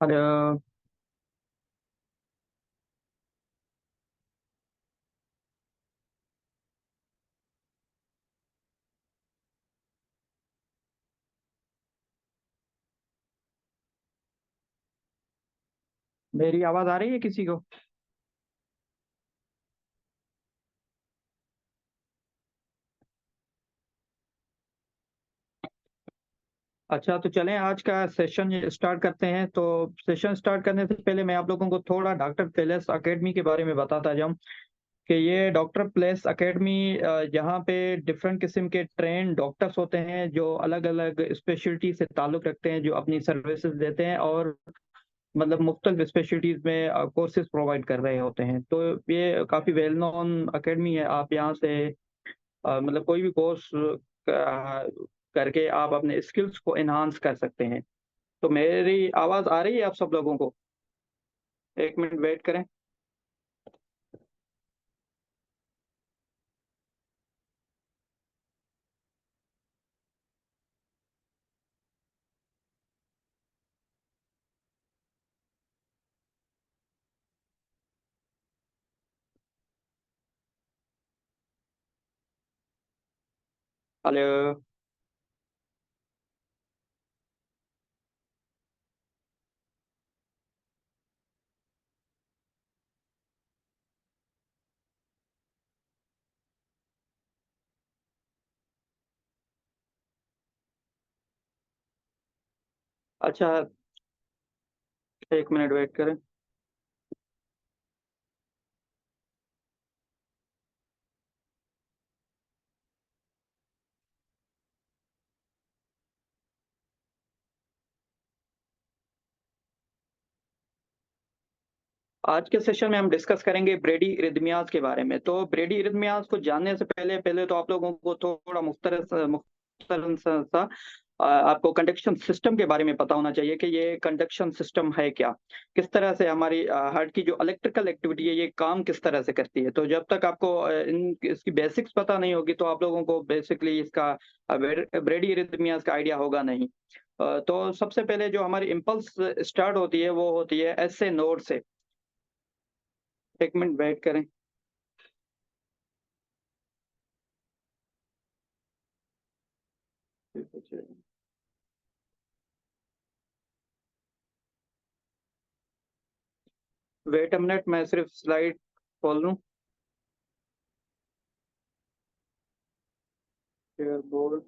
अरे, मेरी आवाज आ रही है किसी को? अच्छा, तो चलें आज का सेशन स्टार्ट करते हैं। तो सेशन स्टार्ट करने से पहले मैं आप लोगों को थोड़ा डॉक्टर प्लेस एकेडमी के बारे में बताता जाऊं कि ये डॉक्टर प्लेस एकेडमी यहाँ पे डिफरेंट किस्म के ट्रेन डॉक्टर्स होते हैं जो अलग अलग स्पेशलिटी से ताल्लुक रखते हैं, जो अपनी सर्विसेज देते हैं और मतलब मुख्तलिफ स्पेशलिटीज में कोर्सेज प्रोवाइड कर रहे होते हैं। तो ये काफ़ी वेल नोन एकेडमी है। आप यहाँ से मतलब कोई भी कोर्स करके आप अपने स्किल्स को एनहांस कर सकते हैं। तो मेरी आवाज़ आ रही है आप सब लोगों को? एक मिनट वेट करें। हेलो। अच्छा, एक मिनट वेट करें। आज के सेशन में हम डिस्कस करेंगे ब्रेडी इरिथमियाज के बारे में। तो ब्रेडी इरिथमियाज को जानने से पहले पहले तो आप लोगों को थोड़ा मुख्तरन सा आपको कंडक्शन सिस्टम के बारे में पता होना चाहिए कि ये कंडक्शन सिस्टम है क्या, किस तरह से हमारी हार्ट की जो इलेक्ट्रिकल एक्टिविटी है ये काम किस तरह से करती है। तो जब तक आपको इन इसकी बेसिक्स पता नहीं होगी तो आप लोगों को बेसिकली इसका ब्रेडी इरिथमियाज का आइडिया होगा नहीं। तो सबसे पहले जो हमारी इम्पल्स स्टार्ट होती है वो होती है एस ए नोड से। एक मिनट वेट करें। वेट अ मिनट, मैं सिर्फ स्लाइड खोल लूं। Share board.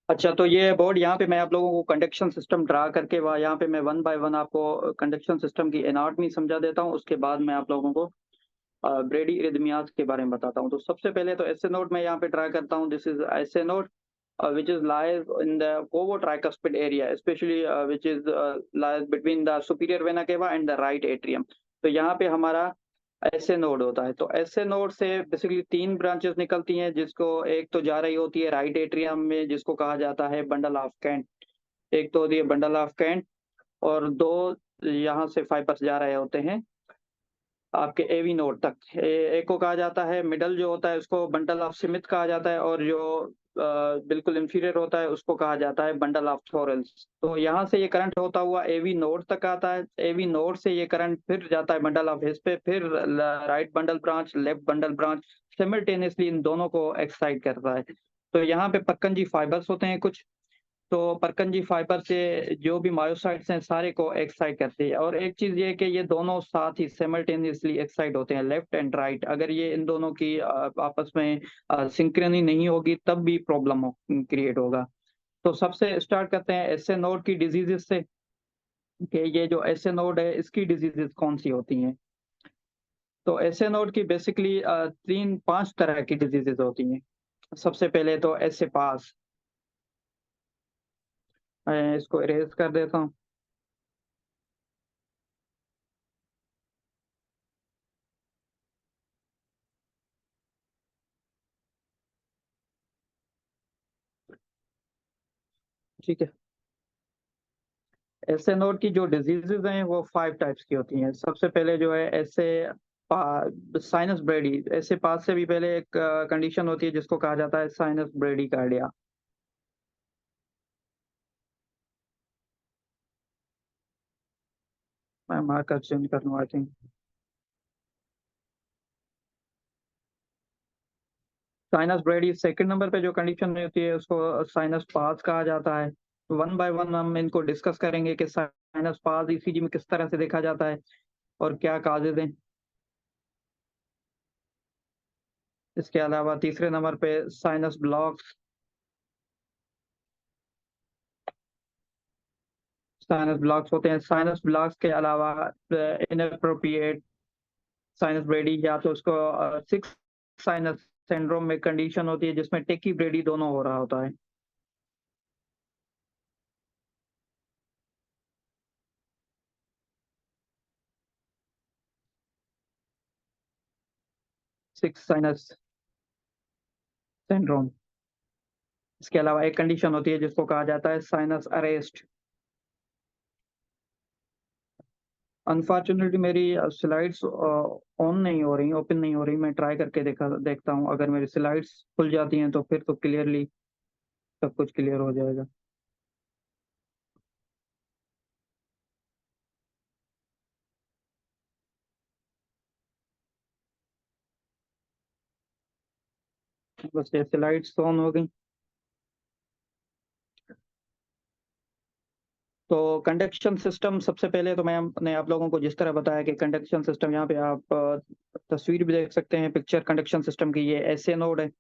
अच्छा, तो ये बोर्ड यहाँ पे मैं आप लोगों को कंडक्शन सिस्टम ड्रा करके वह यहाँ पे मैं वन बाय वन आपको कंडक्शन सिस्टम की एनाटॉमी समझा देता हूँ। उसके बाद मैं आप लोगों को ब्रेडी इरिथमियाज के बारे में बताता हूँ। तो सबसे पहले तो एस ए नोड मैं यहाँ पे ड्रा करता हूँ। This is S A node which is lies in the covo-tricuspid area, especially which is lies between the superior vena cava and the right atrium। तो यहाँ पे हमारा ऐसे नोड होता है। तो ऐसे नोड से बेसिकली तीन ब्रांचेस निकलती हैं, जिसको एक तो जा रही होती है राइट एट्रियम में जिसको कहा जाता है बंडल ऑफ कैंट। एक तो होती है बंडल ऑफ कैंट, और दो यहाँ से फाइबर्स जा रहे होते हैं आपके एवी नोड तक। एक को कहा जाता है मिडल जो होता है उसको बंडल ऑफ स्मिथ कहा जाता है, और जो बिल्कुल इंफीरियर होता है उसको कहा जाता है बंडल ऑफ थोरेल्स। तो यहाँ से ये करंट होता हुआ एवी नोड तक आता है। एवी नोड से ये करंट फिर जाता है बंडल ऑफ हिस पे, फिर right bundle branch, left bundle branch simultaneously इन दोनों को एक्साइट करता है। तो यहाँ पे पक्कनजी फाइबर्स होते हैं कुछ। तो परकंजी फाइबर से जो भी मायोसाइट्स हैं सारे को एक्साइट करती है। और एक चीज ये है कि ये दोनों साथ ही सिमल्टेनियसली एक्साइट होते हैं, लेफ्ट एंड राइट। अगर ये इन दोनों की आपस में सिंक्रोनी नहीं होगी तब भी प्रॉब्लम हो क्रिएट होगा। तो सबसे स्टार्ट करते हैं एसए नोड की डिजीजेस से कि ये जो एसए नोड है इसकी डिजीजेस कौन सी होती हैं। तो एसए नोड की बेसिकली तीन पांच तरह की डिजीजेस होती हैं। सबसे पहले तो एसए पास, मैं इसको इरेज कर देता हूँ। ठीक है। ऐसे नोड की जो डिजीजेज हैं वो 5 टाइप्स की होती हैं। सबसे पहले जो है ऐसे साइनस ब्रेडी, ऐसे पास से भी पहले एक कंडीशन होती है जिसको कहा जाता है साइनस ब्रेडी कार्डिया। मैं मार्कर चेंज कर लूँ I think. Sinus ब्रेडी second number पे जो कंडीशन होती है उसको साइनस पास कहा जाता है। वन बाय वन हम इनको डिस्कस करेंगे कि साइनस पास ईसीजी में किस तरह से देखा जाता है और क्या काजेज हैं। इसके अलावा तीसरे नंबर पे साइनस ब्लॉक्स। साइनस ब्लॉक्स होते हैं। साइनस ब्लॉक्स के अलावा इनअप्रोप्रिएट साइनस ब्रेडी, या तो उसको सिक्स साइनस सिंड्रोम में कंडीशन होती है जिसमें टेकी ब्रेडी दोनों हो रहा होता है। Six sinus syndrome. इसके अलावा एक कंडीशन होती है जिसको कहा जाता है साइनस अरेस्ट। अनफॉर्चुनेटली मेरी स्लाइड्स ऑन नहीं हो रही, ओपन नहीं हो रही। मैं ट्राई करके देखता हूँ, अगर मेरी स्लाइड्स खुल जाती हैं तो फिर तो क्लियरली सब कुछ क्लियर हो जाएगा। बस ये स्लाइड्स ऑन हो गई। तो कंडक्शन सिस्टम, सबसे पहले तो मैंने आप लोगों को जिस तरह बताया कि कंडक्शन सिस्टम, यहाँ पे आप तस्वीर भी देख सकते हैं पिक्चर कंडक्शन सिस्टम की। ये ऐसे नोड है।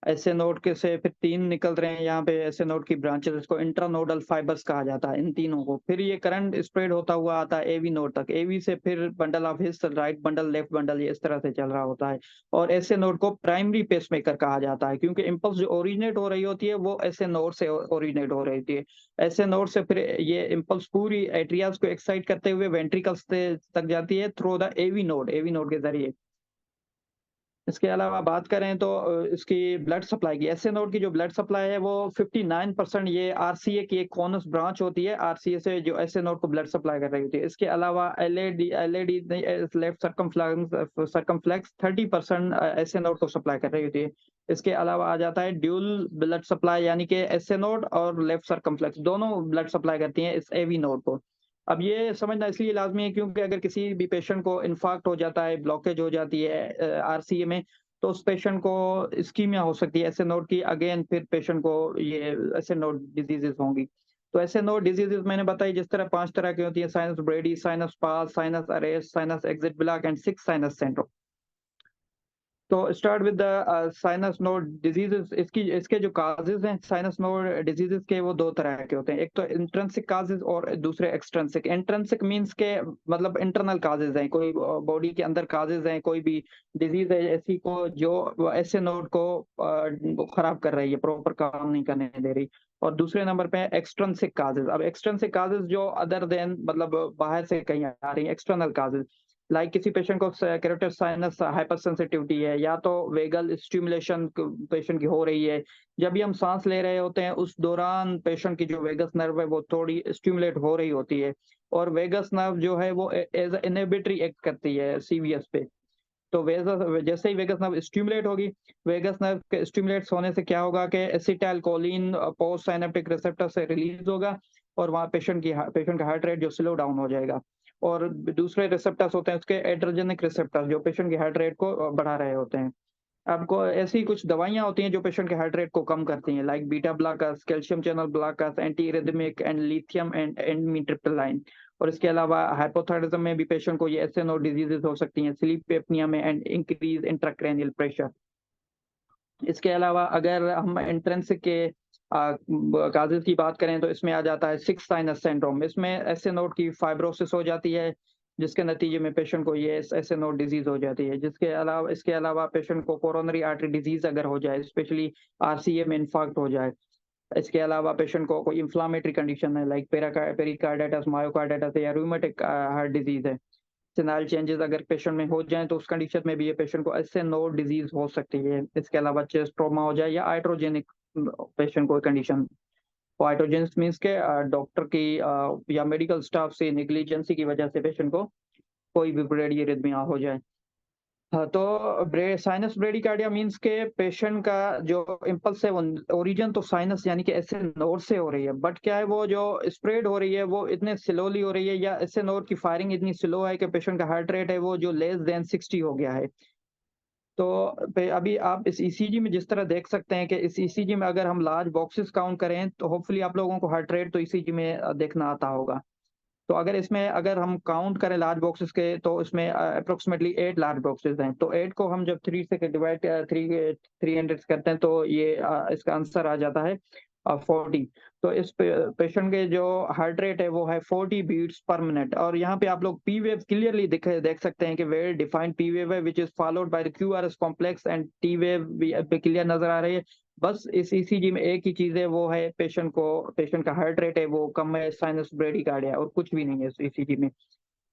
ऐसे नोड के से फिर तीन निकल रहे हैं यहाँ पे ऐसे नोड की ब्रांचेस, इसको इंट्रानोडल फाइबर्स कहा जाता है इन तीनों को। फिर ये करंट स्प्रेड होता हुआ आता है एवी नोड तक। एवी से फिर bundle of his, right bundle, left bundle, ये इस तरह से चल रहा होता है। और ऐसे नोड को प्राइमरी पेसमेकर कहा जाता है क्योंकि इम्पल्स जो ओरिजिनेट हो रही होती है वो ऐसे नोड से ओरिजिनेट हो रही होती है। ऐसे नोड से फिर ये इम्पल्स पूरी एट्रियाज को एक्साइट करते हुए वेंट्रिकल्स तक जाती है थ्रू द एवी नोड के जरिए। इसके अलावा बात करें तो इसकी ब्लड सप्लाई की, एसए नोड की जो ब्लड सप्लाई है वो 59% ये आरसीए की एक कॉनस ब्रांच होती है, आरसीए से जो एसए नोड को ब्लड सप्लाई कर रही होती है। इसके अलावा LAD left circumflex 30% SA node को सप्लाई कर रही होती है। इसके अलावा आ जाता है ड्यूल ब्लड सप्लाई, यानी कि एसए नोड और लेफ्ट सर्कमफ्लेक्स दोनों ब्लड सप्लाई करती हैं इस एवी नोड को। अब ये समझना इसलिए लाजमी है क्योंकि अगर किसी भी पेशेंट को इन्फाक्ट हो जाता है, ब्लॉकेज हो जाती है आरसीए में, तो उस पेशेंट को इस्कीमिया हो सकती है ऐसे नोड की। अगेन फिर पेशेंट को ये ऐसे नोड डिजीजेस होंगी। तो ऐसे नोड डिजीजेस मैंने बताई जिस तरह 5 तरह की होती है: sinus brady, sinus pause, sinus arrest, sinus exit block and sick sinus syndrome. तो start with the sinus node diseases. इसकी इसके जो काजेज हैं साइनस नोड डिजीजेस के, वो दो तरह के होते हैं। एक तो इंट्रिंसिक काजेज और दूसरे एक्सट्रिंसिक। इंट्रिंसिक मींस के मतलब इंटरनल काजेज हैं, कोई बॉडी के अंदर काजेज हैं, कोई भी डिजीज है ऐसी को जो ऐसे नोड को खराब कर रही है, प्रॉपर काम नहीं करने दे रही। और दूसरे नंबर पे एक्सट्रिंसिक काजेज। अब एक्सट्रिंसिक काजेज जो अदर देन मतलब बाहर से कहीं आ रही है, एक्सटर्नल काजेज। लाइक किसी पेशेंट को कैरोटिड साइनस हाइपर सेंसिटिविटी है, या तो वेगल स्टिमुलेशन पेशेंट की हो रही है। जब भी हम सांस ले रहे होते हैं उस दौरान पेशेंट की जो वेगस नर्व है वो थोड़ी स्टिमुलेट हो रही होती है, और वेगस नर्व जो है वो एज इनहिबिटरी एक्ट करती है सीवीएस पे। तो वेगस, जैसे ही वेगस नर्व स्टिमुलेट होगी, वेगस नर्व के स्टिमुलेट होने से क्या होगा कि acetyl choline post synaptic receptor से रिलीज होगा, और वहाँ पेशेंट का हार्ट रेट जो स्लो डाउन हो जाएगा। और दूसरे रिसेप्टर्स होते हैं उसके एड्रोजेनिक रिसेप्टर्स जो पेशेंट के हार्ट रेट को बढ़ा रहे होते हैं। आपको ऐसी कुछ दवाइयां होती हैं जो पेशेंट के हार्ट रेट को कम करती हैं, like beta blockers, calcium channel blockers, antiarrhythmic and lithium and amitriptyline. और इसके अलावा हाइपोथायराइडिज्म में भी पेशेंट को ये एसएनओ डिजीजेस हो सकती हैं, स्लीप एपनिया में एंड इंक्रीज इंट्राक्रैनियल प्रेशर। इसके अलावा अगर हम एंट्रेंस के काजेज की बात करें तो इसमें आ जाता है सिक्स साइनस सिंड्रोम। इसमें ऐसे नोड की फाइब्रोसिस हो जाती है जिसके नतीजे में पेशेंट को ये ऐसे नोड डिजीज हो जाती है। इसके अलावा पेशेंट को कोरोनरी आर्टरी डिजीज अगर हो जाए, स्पेशली आरसीए में इन्फाक्ट हो जाए। इसके अलावा पेशेंट को कोई इंफ्लामेटरी कंडीशन है लाइक पेरिकार्डाइटिस, मायोकार्डाइटिस या रूमेटिक हार्ट डिजीज है, सिनाल चेंजेस अगर पेशेंट में हो जाए तो उस कंडीशन में भी ये पेशेंट को ऐसे नोड डिजीज हो सकती है। इसके अलावा चेस्ट ट्रॉमा हो जाए या आइट्रोजेनिक पेशेंट को कंडीशन। फाइटोजेनिस मीन्स के डॉक्टर की या मेडिकल स्टाफ से नेग्लिजेंसी की वजह से पेशेंट को कोई भी ब्रेडियरिथमिया हो जाए। हाँ, तो साइनस ब्रेडिकार्डिया मीन्स के पेशेंट का जो इम्पल्स है वो ओरिजिन तो साइनस यानी कि एसए नोड से हो रही है, बट क्या है वो जो स्प्रेड हो रही है वो इतने स्लोली हो रही है या एसए नोड की फायरिंग इतनी स्लो है कि पेशेंट का हार्ट रेट है वो जो लेस देन 60 हो गया है। तो अभी आप इस ईसीजी में जिस तरह देख सकते हैं कि इस ईसीजी में अगर हम लार्ज बॉक्सेस काउंट करें तो होपफुली आप लोगों को हार्ट रेट तो ईसीजी में देखना आता होगा। तो अगर हम काउंट करें लार्ज बॉक्सेस के तो इसमें अप्रोक्सीमेटली 8 लार्ज बॉक्सेस हैं। तो 8 को हम जब 3 से डिवाइड 300 करते हैं तो ये इसका आंसर आ जाता है 40। तो इस पेशेंट के जो हार्ट रेट है वो है 40 बीट्स पर मिनट। और यहाँ पे आप लोग पी वेव क्लियरली देख सकते हैं कि वेल डिफाइंड पी वेव है which is followed by the QRS complex and T wave भी क्लियर नजर आ रही है। बस इस ईसीजी में एक ही चीज है वो है पेशेंट का हार्ट रेट है वो कम है साइनस ब्रेडिकार्डिया और कुछ भी नहीं है इस ईसीजी में।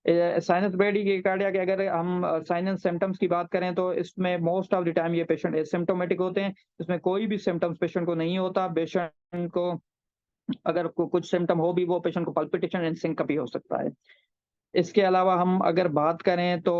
साइनस ब्रेडिकार्डिया के अगर हम साइनस सिम्टम्स की बात करें तो इसमें मोस्ट ऑफ द टाइम ये पेशेंट एसिम्प्टोमेटिक होते हैं। इसमें कोई भी सिम्टम्स पेशेंट को नहीं होता। पेशेंट को अगर कुछ सिम्टम हो भी वो पेशेंट को पल्पिटेशन एंड सिंकप भी हो सकता है। इसके अलावा हम अगर बात करें तो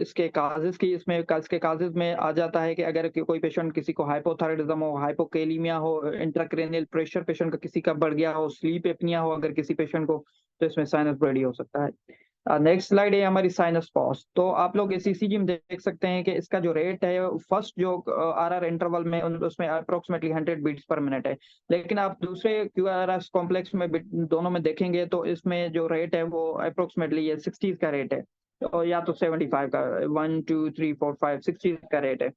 इसके काजेस की इसके काजेस में आ जाता है कि अगर कोई पेशेंट किसी को हाइपोथायराइडिज्म हो, हाइपोकेलिमिया हो, इंट्राक्रेनियल प्रेशर पेशेंट का किसी का बढ़ गया हो, स्लीप एपनिया हो अगर किसी पेशेंट को, तो इसमें साइनस ब्रेडी हो सकता है। नेक्स्ट स्लाइड है हमारी साइनस पॉज। तो आप लोग इस ईसीजी में देख सकते हैं कि इसका जो रेट है फर्स्ट जो आरआर इंटरवल में उसमें अप्रोक्सीमेटली 100 बीट्स पर मिनट है। लेकिन आप दूसरे क्यूआरएस कॉम्प्लेक्स में दोनों में देखेंगे तो इसमें जो रेट है वो अप्रोक्सीमेटली ये 60 का रेट है। तो या तो 75 का 1 2 3 4 5 60 का रेट है।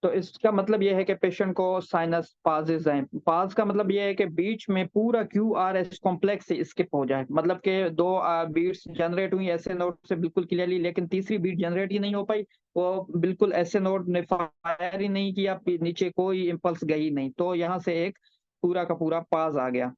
तो इसका मतलब ये है कि पेशेंट को साइनस पाजेज हैं। पाज का मतलब ये है कि बीच में पूरा क्यू आर एस कॉम्प्लेक्स से स्किप हो जाए, मतलब कि दो बीट्स जनरेट हुई ऐसे नोड से बिल्कुल क्लियरली, लेकिन तीसरी बीट जनरेट ही नहीं हो पाई। वो बिल्कुल ऐसे नोड ने फायर ही नहीं किया, नीचे कोई इम्पल्स गई नहीं, तो यहाँ से एक पूरा का पूरा पाज आ गया।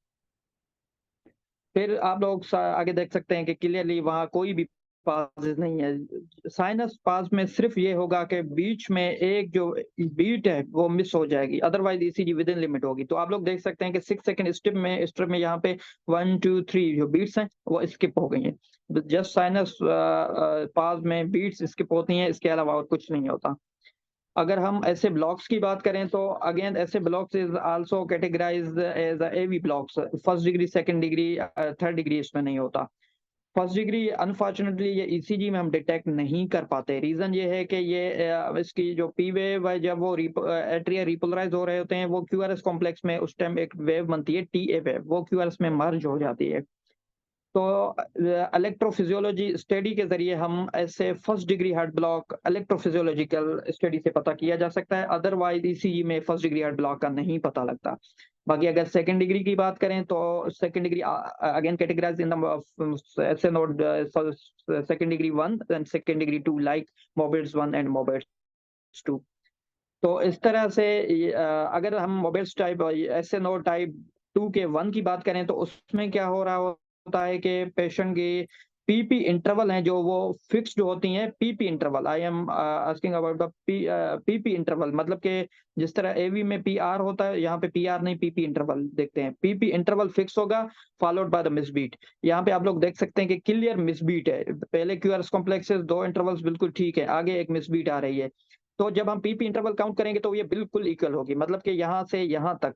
फिर आप लोग आगे देख सकते हैं कि क्लियरली वहां कोई भी पास नहीं है। साइनस पास में सिर्फ ये होगा कि बीच में एक जो बीट है वो मिस हो जाएगी, otherwise ECG with in limit होगी। तो आप लोग देख सकते हैं कि 6 सेकंड स्टेप में यहाँ पे 1 2 3 जो बीट्स हैं वो स्किप हो गई हैं। जस्ट साइनस पास में बीट्स स्किप होती हैं, इसके अलावा और कुछ नहीं होता। अगर हम ऐसे ब्लॉक्स की बात करें तो अगेन ऐसे blocks is also categorised as AV blocks. First degree, second degree, third degree इसमें नहीं होता। फर्स्ट डिग्री अनफॉर्चुनेटली ये ईसीजी में हम डिटेक्ट नहीं कर पाते। रीजन ये है कि ये इसकी जो पी वेव है जब वो एट्रिया रिपोलराइज हो रहे होते हैं वो क्यूआरएस कॉम्प्लेक्स में उस टाइम एक वेव बनती है टीए वेव, वो क्यूआरएस में मर्ज हो जाती है। तो इलेक्ट्रोफिजियोलॉजी स्टडी के जरिए हम ऐसे first degree heart block electrophysiological study से पता किया जा सकता है, अदरवाइज ईसीजी में फर्स्ट डिग्री हार्ट ब्लॉक का नहीं पता लगता। बाकी अगर सेकंड डिग्री की बात करें तो second degree again categorise in the AV node second degree 1 and second degree 2 like Mobitz 1 and Mobitz 2। तो इस तरह से अगर हम Mobitz type AV node type 2 के 1 की बात करें तो उसमें क्या हो रहा होता है कि पेशेंट की पीपी इंटरवल हैं जो वो फिक्स्ड होती हैं। PP interval, I am asking about the PP interval, मतलब कि जिस तरह एवी में पीआर होता है यहाँ पे पीआर नहीं पीपी इंटरवल देखते हैं। पीपी इंटरवल फिक्स होगा फॉलोड बाय द मिसबीट। यहाँ पे आप लोग देख सकते हैं कि क्लियर मिसबीट है। पहले क्यूआरएस कॉम्प्लेक्सेस दो इंटरवल्स बिल्कुल ठीक है, आगे एक मिसबीट आ रही है। तो जब हम पीपी इंटरवल काउंट करेंगे तो ये बिल्कुल इक्वल होगी, मतलब कि यहाँ से यहाँ तक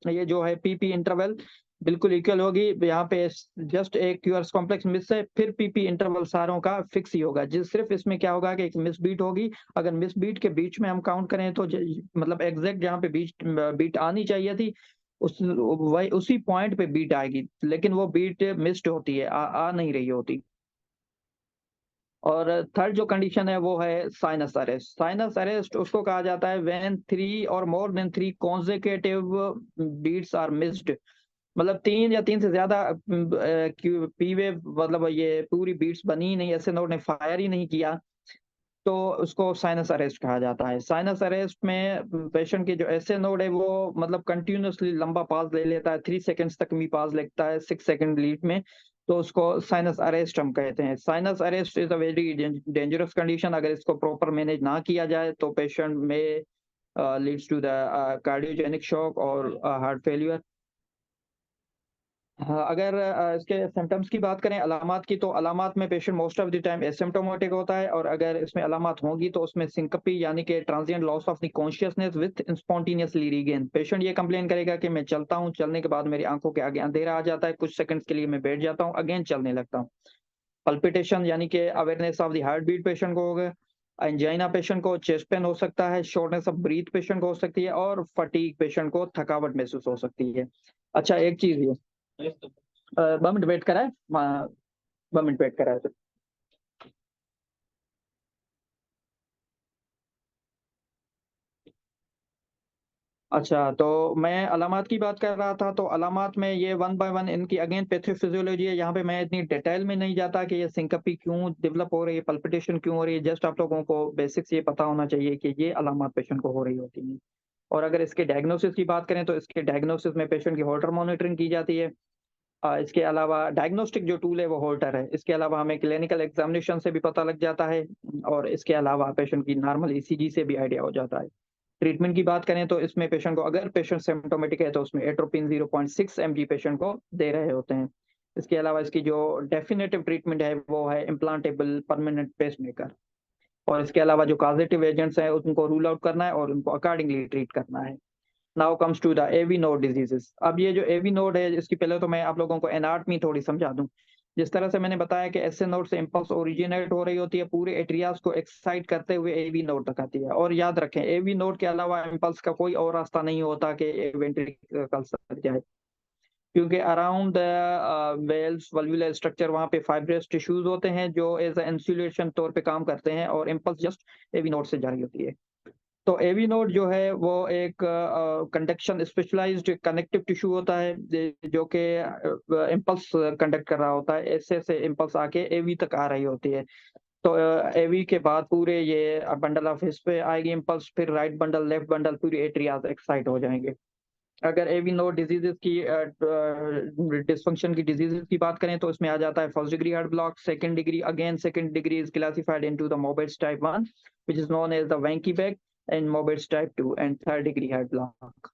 ये जो है पीपी इंटरवल बिल्कुल इक्वल होगी। यहाँ पे जस्ट एक क्यूआरएस कॉम्प्लेक्स मिस है, फिर पीपी इंटरवल सारों का फिक्स ही होगा। जिस सिर्फ इसमें क्या होगा कि एक मिस बीट होगी। अगर मिस बीट के बीच में हम काउंट करें तो मतलब एग्जैक्ट जहाँ पे बीट आनी चाहिए थी वही उसी पॉइंट पे बीट आएगी, लेकिन वो बीट मिस्ड होती है, आ नहीं रही होती। और थर्ड जो कंडीशन है वो है साइनस अरेस्ट। साइनस अरेस्ट उसको कहा जाता है व्हेन 3 और more than 3 consecutive beats are missed, मतलब 3 या 3 से ज्यादा पी वेव, मतलब ये पूरी बीट्स बनी ही नहीं, ऐसे नोड ने फायर ही नहीं किया, तो उसको साइनस अरेस्ट कहा जाता है। साइनस अरेस्ट में पेशेंट की जो ऐसे नोड है वो मतलब कंटिन्यूअसली लंबा पास ले लेता है, 3 सेकंड्स तक भी पास लेता है 6 सेकंड लीड में, तो उसको साइनस अरेस्ट हम कहते हैं। Sinus arrest is a very dangerous condition. अगर इसको प्रॉपर मैनेज ना किया जाए तो पेशेंट में leads to the cardiogenic shock और हार्ट फेलियर। हाँ, अगर इसके सिम्पटम्स की बात करें, अलामात की, तो अलामात में patient most of the time asymptomatic होता है, और अगर इसमें अलामात होंगी तो उसमें सिंकपी यानी कि transient loss of the consciousness with spontaneously regain. Patient ये कंप्लेन करेगा कि मैं चलता हूँ, चलने के बाद मेरी आंखों के आगे अंधेरा आ जाता है, कुछ सेकंड्स के लिए मैं बैठ जाता हूँ, अगेन चलने लगता हूँ। पल्पिटेशन यानी कि awareness of the heart beat patient को हो गया। एंजाइना पेशेंट को चेस्ट पेन हो सकता है, शॉर्टनेस ऑफ ब्रीथ पेशेंट को हो सकती है, और फटीग पेशेंट को थकावट महसूस हो सकती है। अच्छा, एक चीज ये 2 मिनट वेट कराए, 2 मिनट वेट कराए। अच्छा, तो मैं अलामात की बात कर रहा था, तो अलामात में ये वन बाय वन इनकी अगेन पैथोफिजियोलॉजी है। यहाँ पे मैं इतनी डिटेल में नहीं जाता कि ये सिंकपी क्यों डेवलप हो रही है, पल्पिटेशन क्यों हो रही है। जस्ट आप लोगों को बेसिक्स ये पता होना चाहिए कि ये अलामात पेशेंट को हो रही होती हैं। और अगर इसके डायग्नोसिस की बात करें, तो इसके डायग्नोसिस में पेशेंट की हॉल्टर मॉनिटरिंग की जाती है। इसके अलावा डायग्नोस्टिक जो टूल है वो हॉल्टर है। इसके अलावा हमें क्लिनिकल एग्जामिनेशन से भी पता लग जाता है, और इसके अलावा पेशेंट की नॉर्मल ईसीजी से भी आइडिया हो जाता है। ट्रीटमेंट की बात करें, तो इसमें पेशेंट को, अगर पेशेंट सिम्प्टोमेटिक है, तो उसमें एट्रोपिन 0.6 mg पेशेंट को दे रहे होते हैं। इसके अलावा इसकी जो डेफिनेटिव ट्रीटमेंट है वो है इम्प्लांटेबल परमानेंट पेसमेकर। और इसके अलावा जो कॉजेटिव एजेंट्स हैं उनको रूल आउट करना है और उनको अकॉर्डिंगली ट्रीट करना है। Now comes to the AV node diseases. अब ये जो एवी नोड है, इसकी पहले तो मैं आप लोगों को एनाटमी थोड़ी समझा दूं। जिस तरह से मैंने बताया कि एसए नोड से इंपल्स ओरिजिनेट हो रही होती है, पूरे एट्रियाज को एक्साइट करते हुए एवी नोड तक आती है। और याद रखें, एवी नोड के अलावा इंपल्स का कोई और रास्ता नहीं होता कि वेंट्रिकल्स तक जाए, क्योंकि अराउंड वेल्स वल्वुलर स्ट्रक्चर, वहाँ पे फाइब्रस टिश्यूज होते हैं जो एज इंसुलेशन तौर पे काम करते हैं, और इंपल्स जस्ट एवी नोड से जारी होती है। तो एवी नोड जो है वो एक कंडक्शन स्पेशलाइज्ड कनेक्टिव टिश्यू होता है, जो कि इम्पल्स कंडक्ट कर रहा होता है। ऐसे से इम्पल्स आके एवी तक आ रही होती है। तो एवी के बाद पूरे ये बंडल ऑफ हिस पे आएगी इम्पल्स, फिर राइट बंडल, लेफ्ट बंडल, पूरी एट्रियाज एक्साइट हो जाएंगे। अगर एवी नोड डिजीजेस की डिसफंक्शन की डिजीजेस की बात करें, तो इसमें आ जाता है first degree heart block, second degree, again second degree is classified into the Mobitz type 1 which is known as the Wenckebach, and Mobitz type 2, and third degree heart block.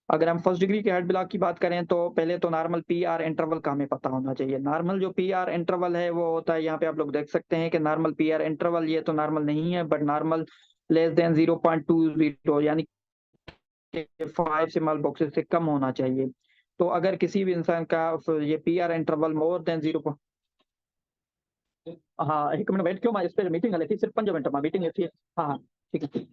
अगर हम फर्स्ट डिग्री के heart block की बात करें, तो पहले तो normal P R interval का हमें पता होना चाहिए। नॉर्मल जो पी आर इंटरवल है वो होता है, यहाँ पे आप लोग देख सकते हैं कि नॉर्मल पी आर इंटरवल, ये तो नॉर्मल नहीं है, बट नॉर्मल लेस देन 0.20, यानी 5 बॉक्सेस से कम होना चाहिए। तो अगर किसी भी इंसान का ये P R interval more than 0, हाँ, 1 मिनट वेट क्यों, मैं इस पे मीटिंग हले थी, सिर्फ 5 मिनट में मीटिंग थी। हाँ हाँ, ठीक है।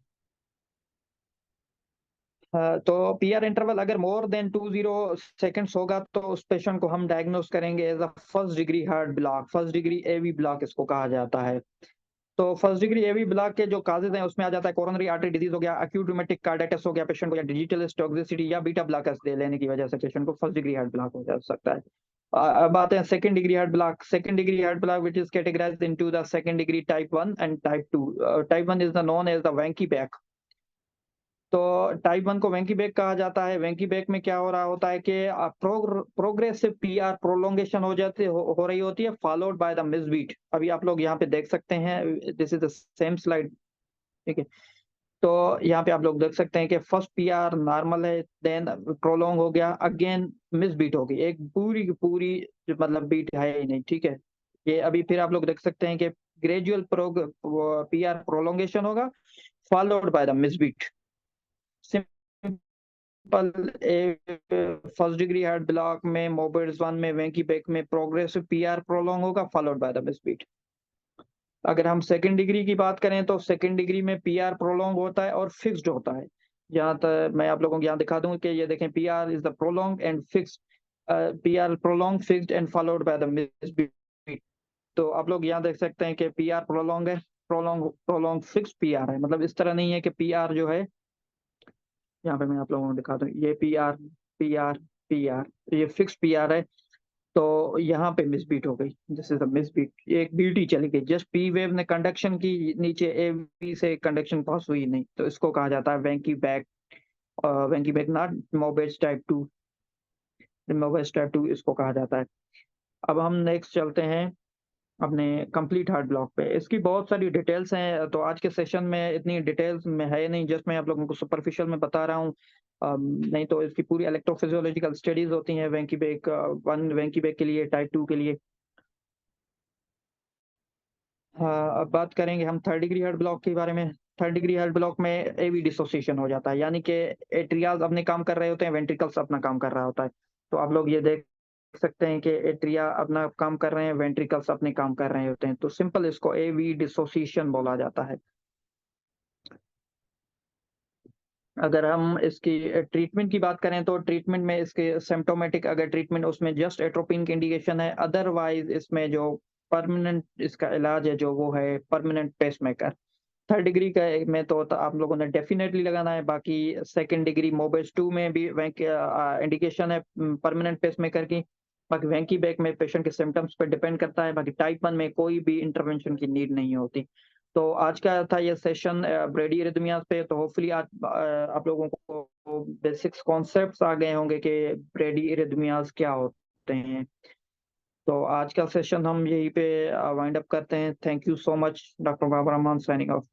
तो पी आर इंटरवल अगर मोर देन 20 सेकेंड्स होगा, तो उस पेशेंट को हम डायग्नोस करेंगे as a first degree heart block, first degree AV block इसको कहा जाता है। तो फर्स्ट डिग्री एवी ब्लॉक के जो काजेज हैं उसमें आ जाता है कोरोनरी आर्टरी डिजीज हो गया, एक्यूट रूमेटिक कार्डिटिस हो गया पेशेंट को, या डिजिटल टॉक्सिसिटी, या बीटा ब्लॉकर्स दे लेने की वजह से पेशेंट को फर्स्ट डिग्री हार्ट ब्लॉक हो जा सकता है। अब आते हैं second degree heart block. Second degree heart block which is categorised into the second degree type 1 and type 2। Type 1 is the known as the Wenckebach. तो type 1 को वेंकी back कहा जाता है। वेंकी बैक में क्या हो रहा होता है कि प्रोग्रेसिव पीआर प्रोलोंगेशन हो रही होती है, followed by the miss beat. अभी आप लोग यहाँ पे देख सकते हैं, this is the same slide, ठीक है। तो यहाँ पे आप लोग देख सकते हैं कि फर्स्ट पीआर नॉर्मल है, देन प्रोलोंग हो गया, अगेन मिस बीट हो गई, एक पूरी की पूरी मतलब बीट है ही नहीं, ठीक है। ये अभी फिर आप लोग देख सकते हैं कि ग्रेजुअल पीआर प्रोलोंगेशन होगा, followed by the miss beat. Simple first degree heart block में, मोबिट्स 1 में, वेंकी बैक में प्रोग्रेसिव पीआर प्रोलोंग होगा, followed by the miss beat. अगर हम सेकंड डिग्री की बात करें, तो सेकंड डिग्री में पीआर प्रोलॉन्ग होता है और फिक्स्ड होता है। जहां तक मैं आप लोगों को यहाँ दिखा दूं कि ये देखें, PR is the prolong and fixed, PR prolong fixed and followed by the miss beat. तो आप लोग यहाँ देख सकते हैं कि पीआर प्रोलॉन्ग है, प्रोलॉन्ग प्रोलॉन्ग फिक्स्ड पीआर है। मतलब इस तरह नहीं है कि पीआर जो है, यहाँ पे मैं आप लोगों को दिखा दूं, ये पीआर पीआर पीआर, ये फिक्स्ड पीआर है। तो यहाँ पे मिस बीट हो गई, this is the miss beat, एक बीट ही चली गई, जस्ट पी वेव ने कंडक्शन की, नीचे ए वी से कंडक्शन पास हुई नहीं, तो इसको कहा जाता है Wenckebach. Wenckebach not Mobitz type 2, Mobitz type 2 इसको कहा जाता है। अब हम नेक्स्ट चलते हैं अपने कंप्लीट हार्ट ब्लॉक पे। इसकी बहुत सारी डिटेल्स हैं, तो आज के सेशन में इतनी डिटेल्स में है नहीं, जस्ट मैं आप लोगों को सुपरफिशियल में बता रहा हूँ। नहीं तो इसकी पूरी इलेक्ट्रोफिजियोलॉजिकल स्टडीज होती हैं वेंकी बेक 1 वेंकी बेक के लिए, टाइप 2 के लिए। हाँ, अब बात करेंगे हम थर्ड डिग्री हार्ट ब्लॉक के बारे में। थर्ड डिग्री हार्ट ब्लॉक में एवी डिसोसिएशन हो जाता है, यानी कि एट्रियाज अपने काम कर रहे होते हैं, वेंट्रिकल्स अपना काम कर रहा होता है। तो आप लोग ये देख सकते हैं कि एट्रिया अपना काम कर रहे हैं, वेंट्रिकल्स अपने काम कर रहे होते हैं। तो सिंपल इसको एवी डिसोसिएशन बोला जाता है। अगर हम इसकी ट्रीटमेंट की बात करें तो ट्रीटमेंट में इसके सिम्प्टोमेटिक अगर ट्रीटमेंट उसमें जस्ट एट्रोपिन की इंडिकेशन है, अदरवाइज इसमें जो परमानेंट इसका इलाज है जो वो है परमानेंट पेसमेकर। थर्ड डिग्री का में तो आप लोगों ने डेफिनेटली लगाना है। बाकी सेकंड डिग्री मोबेज 2 में भी इंडिकेशन है परमानेंट पेसमेकर की। बाकी वेंकी बैक में पेशेंट के सिम्टम्स पे डिपेंड करता है। बाकी टाइप 1 में कोई भी इंटरवेंशन की नीड नहीं होती। तो आज का था ये सेशन ब्रेडी एरिथमियाज पे। तो होपफुली आज आप लोगों को बेसिक्स कॉन्सेप्ट्स आ गए होंगे कि ब्रेडी एरिथमियाज क्या होते हैं। तो आज का सेशन हम यहीं पे वाइंड अप करते हैं। Thank you so much. Doctor Baba Rahman signing off.